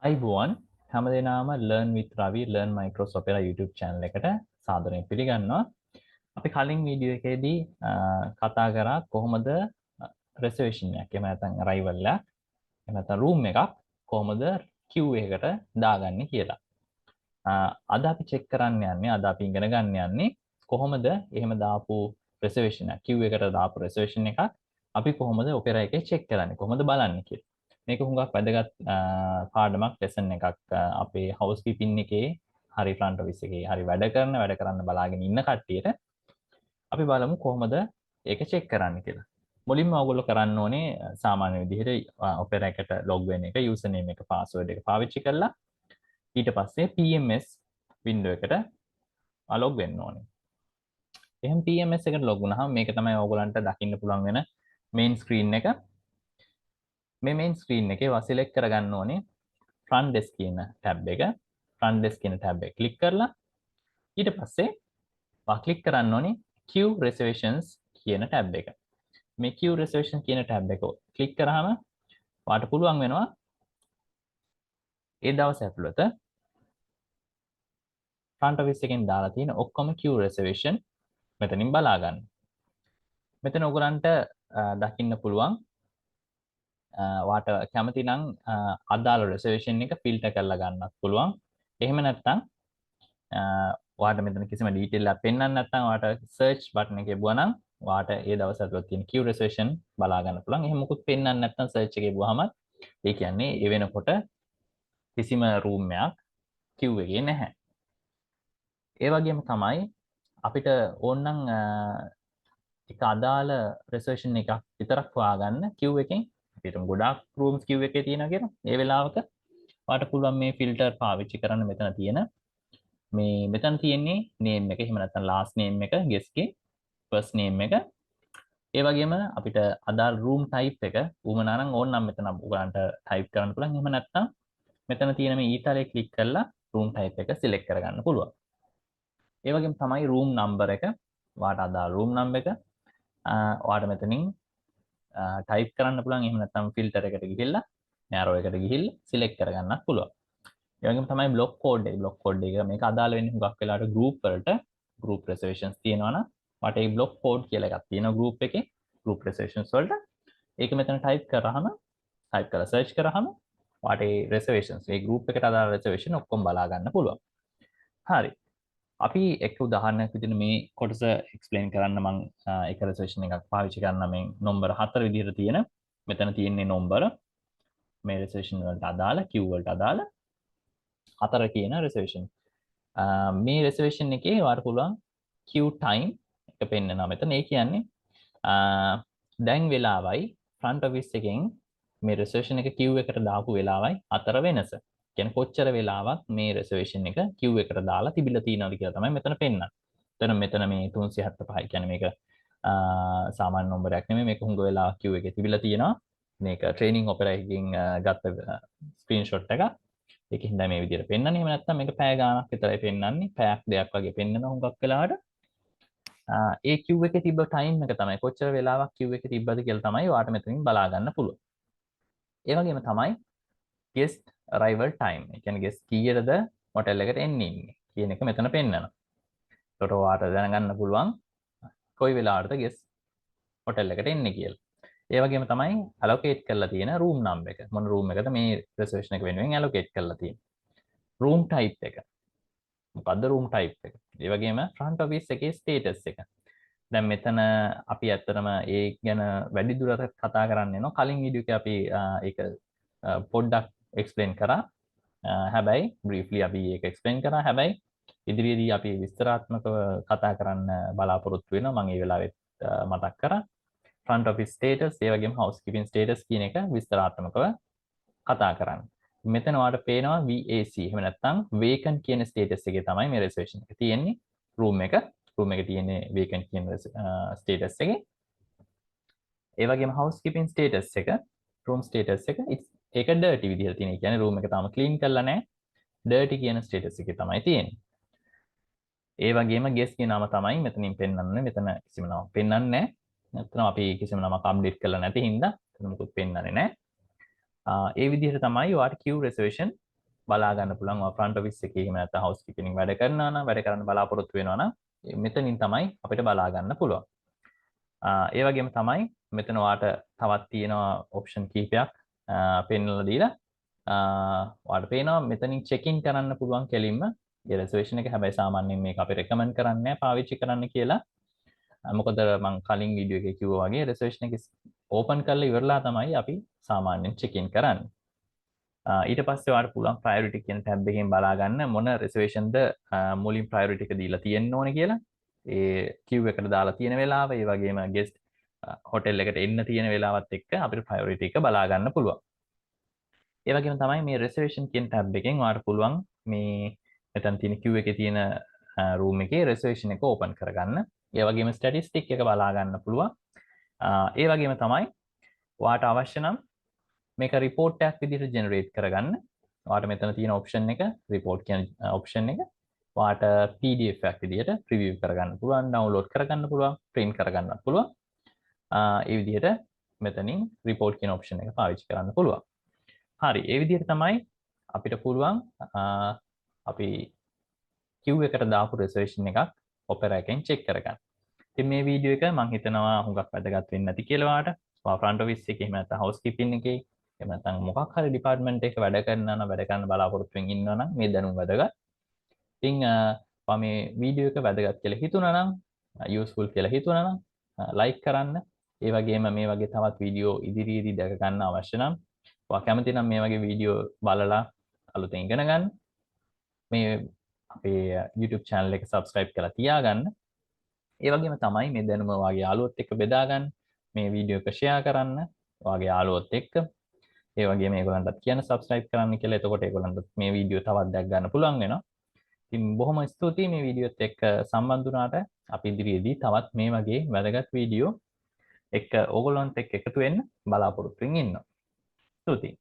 අයිබෝන් හැමදෙනාම learn with Ravi learn Microsoft Opera YouTube channel එකට සාදරයෙන් පිළිගන්නවා. අපි කලින් වීඩියෝ එකේදී කතා කරා කොහොමද reservation එකක් එහෙම නැත්නම් arrival එකක් එහෙම නැත්නම් room එකක් කොහොමද queue එකකට දාගන්නේ කියලා. අද අපි check කරන්න යන්නේ අද අපි ඉගෙන ගන්න යන්නේ කොහොමද එහෙම දාපු reservation එක queue එකට දාපු reservation එකක් අපි කොහොමද Opera එකේ check කරන්නේ කොහොමද බලන්නේ කියලා. මේක හුඟක් වැදගත් පාඩමක් ලෙසන් එකක් අපේ හවුස්කීපින් එකේ හරි ෆ්‍රන්ට් ඔෆිස් එකේ හරි වැඩ කරන්න බලාගෙන ඉන්න කට්ටියට අපි බලමු කොහොමද ඒක චෙක් කරන්න කියලා. මුලින්ම ඔයගොල්ලෝ කරන්න ඕනේ සාමාන්‍ය විදිහට Opera එකට log වෙන එක user name එක password එක පාවිච්චි කරලා ඊට පස්සේ PMS window එකට log වෙන්න ඕනේ. එහෙනම් PMS එකට log වුණාම මේක තමයි ඔයගොල්ලන්ට දකින්න පුළුවන් වෙන main screen එක. මේ main screen එකේ select කරගන්න ඕනේ front desk කියන tab එක. front desk කියන tab එක click කරලා ඊට පස්සේ click කරන්න ඕනේ queue reservations කියන tab එක. මේ queue reservation කියන tab එක click කරාම ඔයාලට පුළුවන් වෙනවා ඒ දවස් ඇතුළත front office එකෙන් දාලා තියෙන ඔක්කොම queue reservation මෙතනින් බලා ගන්න. මෙතන ඔයගලන්ට දකින්න පුළුවන් වාට කැමති නම් අදාළ reservation එක filter කරලා ගන්නත් පුළුවන්. එහෙම නැත්නම් ඔයාලට මෙතන කිසිම detail එකක් පෙන්වන්න නැත්නම් ඔයාලට search button එකේ බුවනම් ඔයාලට ඒ දවස් ඇතුළත තියෙන queue reservation බලා ගන්න පුළුවන්. එහෙම මොකුත් පෙන්වන්න නැත්නම් search එකේ බුවහම ඒ කියන්නේ ඒ වෙනකොට කිසිම room එකක් queue එකේ නැහැ. ඒ වගේම තමයි අපිට ඕනනම් එක අදාළ reservation එකක් විතරක් හොයාගන්න queue එකෙන් අපිට ගොඩාක් rooms queue එකේ තියෙනවා කියලා. ඒ වෙලාවක ඔයාලට පුළුවන් මේ filter පාවිච්චි කරන්න මෙතන තියෙන මෙතන තියෙන්නේ name එක එහෙම නැත්නම් last name එක guest ගේ first name එක ඒ වගේම අපිට අදාළ room type එක උවමනා නම් ඕනනම් මෙතන ඔයගලන්ට type කරන්න පුළුවන් එහෙම නැත්නම් මෙතන තියෙන මේ ඊතරේ click කරලා room type එක select කරගන්න පුළුවන් ඒ වගේම තමයි room number එක ඔයාලට අදාළ room number එක ඔයාලට මෙතනින් type කරන්න පුළුවන් එහෙම නැත්නම් filter එකට ගිහිල්ලා arrow එකට ගිහිල්ලා select කරගන්නත් පුළුවන් ඒ වගේම තමයි block code එක මේක අදාළ වෙන්නේ හුඟක් වෙලාවට group වලට group reservations තියෙනවා නම් මට ඒ block code කියලා එකක් තියෙනවා group එකේ group reservations වලට ඒක මෙතන type කරාම type කරලා search කරාම ඔයාට ඒ reservations ඒ group එකට අදාළ reservation ඔක්කොම බලා ගන්න පුළුවන් හරි අපි එක උදාහරණයක් විදිහට මේ කොටස explain කරන්න මම එක reservation එකක් පාවිච්චි කරනවා මේ number 4 විදිහට තියෙන මෙතන තියෙන්නේ number මේ reservation වලට අදාළ queue වලට අදාළ 4 කියන reservation මේ reservation එකේ ඔයාලට පුළුවන් queue time එක පෙන්නනවා මෙතන ඒ කියන්නේ දැන් වෙලාවයි front office එකෙන් මේ reservation එක queue එකට දාපු වෙලාවයි අතර වෙනස. කියන්නේ කොච්චර වෙලාවක් මේ reservation එක queue එකට දාලා තිබිලා තියෙනවද කියලා තමයි මෙතන පෙන්නන්නේ. මෙතන මේ 375 කියන්නේ මේක සාමාන්‍ය නම්බරයක් නෙමෙයි මේක හුඟ වෙලාවක් queue එකේ තිබිලා තියෙනවා. මේක training opera එකකින් ගත්ත screenshot එකක්. ඒකෙන් හින්දා මේ විදිහට පෙන්වන්නේ. එහෙම නැත්නම් මේක පැය ගාණක් විතරයි පෙන්වන්නේ. පැයක් දෙකක් වගේ පෙන්වන හුඟක් වෙලාවට. ඒ queue එකේ තිබ්බ time එක තමයි කොච්චර වෙලාවක් queue එකේ තිබ්බද කියලා තමයි ඔයාලට මෙතනින් බලා ගන්න පුළුවන්. ඒ වගේම තමයි guest arrival time. ඒ කියන්නේ guest කීයටද hotel එකට එන්නේ කියන එක මෙතන පෙන්වනවා. ඒකට ඔයාලට දැනගන්න පුළුවන් කොයි වෙලාවටද guest hotel එකට එන්නේ කියලා. ඒ වගේම තමයි allocate කරලා තියෙන room number එක. මොන room එකද මේ reservation එක වෙනුවෙන් allocate කරලා තියෙන්නේ. room type එක. මොකද්ද room type එක. ඒ වගේම front office එකේ status එක. දැන් මෙතන අපි ඇත්තටම ඒ ගැන වැඩි දුරට කතා කරන්න යනවා. කලින් වීඩියෝ එකේ අපි ඒක පොඩ්ඩක් explain කරා. හැබැයි briefly අපි ඒක explain කරා. හැබැයි ඉදිරියේදී අපි විස්තරාත්මකව කතා කරන්න බලාපොරොත්තු වෙනවා. මම ඒ වෙලාවෙත් මතක් කරා. front office status ඒ වගේම housekeeping status කියන එක විස්තරාත්මකව කතා කරන්න. මෙතන ඔයාලට පේනවා VAC එහෙම නැත්නම් vacant කියන status එකේ තමයි මේ reservation එක තියෙන්නේ. room එකේ තියෙන්නේ vacant කියන status එකේ. ඒ වගේම housekeeping status එක room status එක ඒක dirty විදිහට තියෙන. ඒ කියන්නේ room එක තාම clean කරලා නැහැ. dirty කියන status එකේ තමයි තියෙන්නේ. ඒ වගේම guest ගේ නම තමයි මෙතනින් පෙන්වන්නේ. මෙතන කිසිම නමක් පෙන්වන්නේ නැහැ. නැත්නම් අපි කිසිම නමක් අප්ඩේට් කරලා නැති හින්දා එතන මොකුත් පෙන්වන්නේ නැහැ. ඒ විදිහට තමයි ඔයාලට queue reservation බලා ගන්න පුළුවන් ඔය ෆ්‍රන්ට් ඔෆිස් එකේ එහෙම නැත්නම් හවුස් කීපින් වැඩ කරනවා නම් වැඩ කරන්න බලාපොරොත්තු වෙනවා නම් මෙතනින් තමයි අපිට බලා ගන්න පුළුවන්. ඒ වගේම තමයි මෙතන ඔයාට තවත් තියෙනවා ඔප්ෂන් කීපයක් පෙන්වලා දීලා ඔයාලට පේනවා මෙතනින් චෙක් ඉන් කරන්න පුළුවන් කෙලින්ම ඒ රිසර්වේෂන් එක. හැබැයි සාමාන්‍යයෙන් මේක අපි රෙකමන්ඩ් කරන්නේ නැහැ පාවිච්චි කරන්න කියලා. මොකද මම කලින් වීඩියෝ එකේ කිව්වා වගේ රිසර්වේෂන් එක ඕපන් කරලා ඉවරලා තමයි අපි සාමාන්‍යයෙන් චෙක් ඉන් කරන්නේ. ඊට පස්සේ ඔයාලට පුළුවන් ප්‍රයොරිටි කියන ටැබ් එකෙන් බලා ගන්න මොන රිසර්වේෂන්ද මුලින් ප්‍රයොරිටි එක දීලා තියෙන්න ඕනේ කියලා. ඒ queue එකට දාලා තියෙන වෙලාව, ඒ වගේම guest හොටෙල් එකට එන්න තියෙන වෙලාවත් එක්ක අපිට ප්‍රයොරිටි එක බලා ගන්න පුළුවන්. ඒ වගේම තමයි මේ රිසර්වේෂන් කියන ටැබ් එකෙන් ඔයාලට පුළුවන් මේ මෙතන තියෙන queue එකේ තියෙන room එකේ රිසර්වේෂන් එක ඕපන් කරගන්න. ඒ වගේම ස්ටැටිස්ටික් එක බලා ගන්න පුළුවන්. ඒ වගේම තමයි ඔයාට අවශ්‍ය නම් මේක report එකක් විදිහට generate කරගන්න. ඔයාට මෙතන තියෙන option එක report කියන option එක ඔයාට PDF එකක් විදිහට preview කරගන්න පුළුවන්, download කරගන්න පුළුවන්, print කරගන්නත් පුළුවන්. ඒ විදිහට මෙතනින් report කියන option එක පාවිච්චි කරන්න පුළුවන්. හරි, ඒ විදිහට තමයි අපිට පුළුවන් අපි queue එකට දාපු reservation එකක් Opera එකෙන් check කරගන්න. ඉතින් මේ වීඩියෝ එක මම හිතනවා හුඟක් වැදගත් වෙන්නේ නැති කියලා ඔයාට. ඔයා front office එකේ එහෙම නැත්නම් housekeeping එකේ එහෙම නැත්නම් මොකක් හරි department එකක වැඩ කරනවා නම් වැඩ කරන්න බලාපොරොත්තු වෙමින් ඉන්නවා නම් මේ දැනුම වැදගත්. ඉතින් ඔයා මේ වීඩියෝ එක වැදගත් කියලා හිතුණා නම් useful කියලා හිතුණා නම් like කරන්න. ඒ වගේම මේ වගේ තවත් වීඩියෝ ඉදිරියේදී දැක ගන්න අවශ්‍ය නම් ඔයා කැමති නම් මේ වගේ වීඩියෝ බලලා අලුතෙන් ඉගෙන ගන්න. මේ අපේ YouTube channel එක subscribe කරලා තියාගන්න. ඒ වගේම තමයි මේ දැනුම ඔයාගේ යාළුවොත් එක්ක බෙදා ගන්න. මේ වීඩියෝ එක share කරන්න ඔයාගේ යාළුවොත් එක්ක. ඒ වගේම ඒගොල්ලන්ටත් කියන්න subscribe කරන්න කියලා. එතකොට ඒගොල්ලන්ට මේ වීඩියෝ තවත් දැක් ගන්න පුළුවන් වෙනවා. ඉතින් බොහොම ස්තුතියි මේ වීඩියෝත් එක්ක සම්බන්ධ වුණාට. අපි ඉදිරියේදී තවත් මේ වගේ වැදගත් වීඩියෝ එක්ක ඕගොල්ලන්ත් එක්ක එකතු වෙන්න බලාපොරොත්තු වෙමින් ඉන්නවා. ස්තුතියි.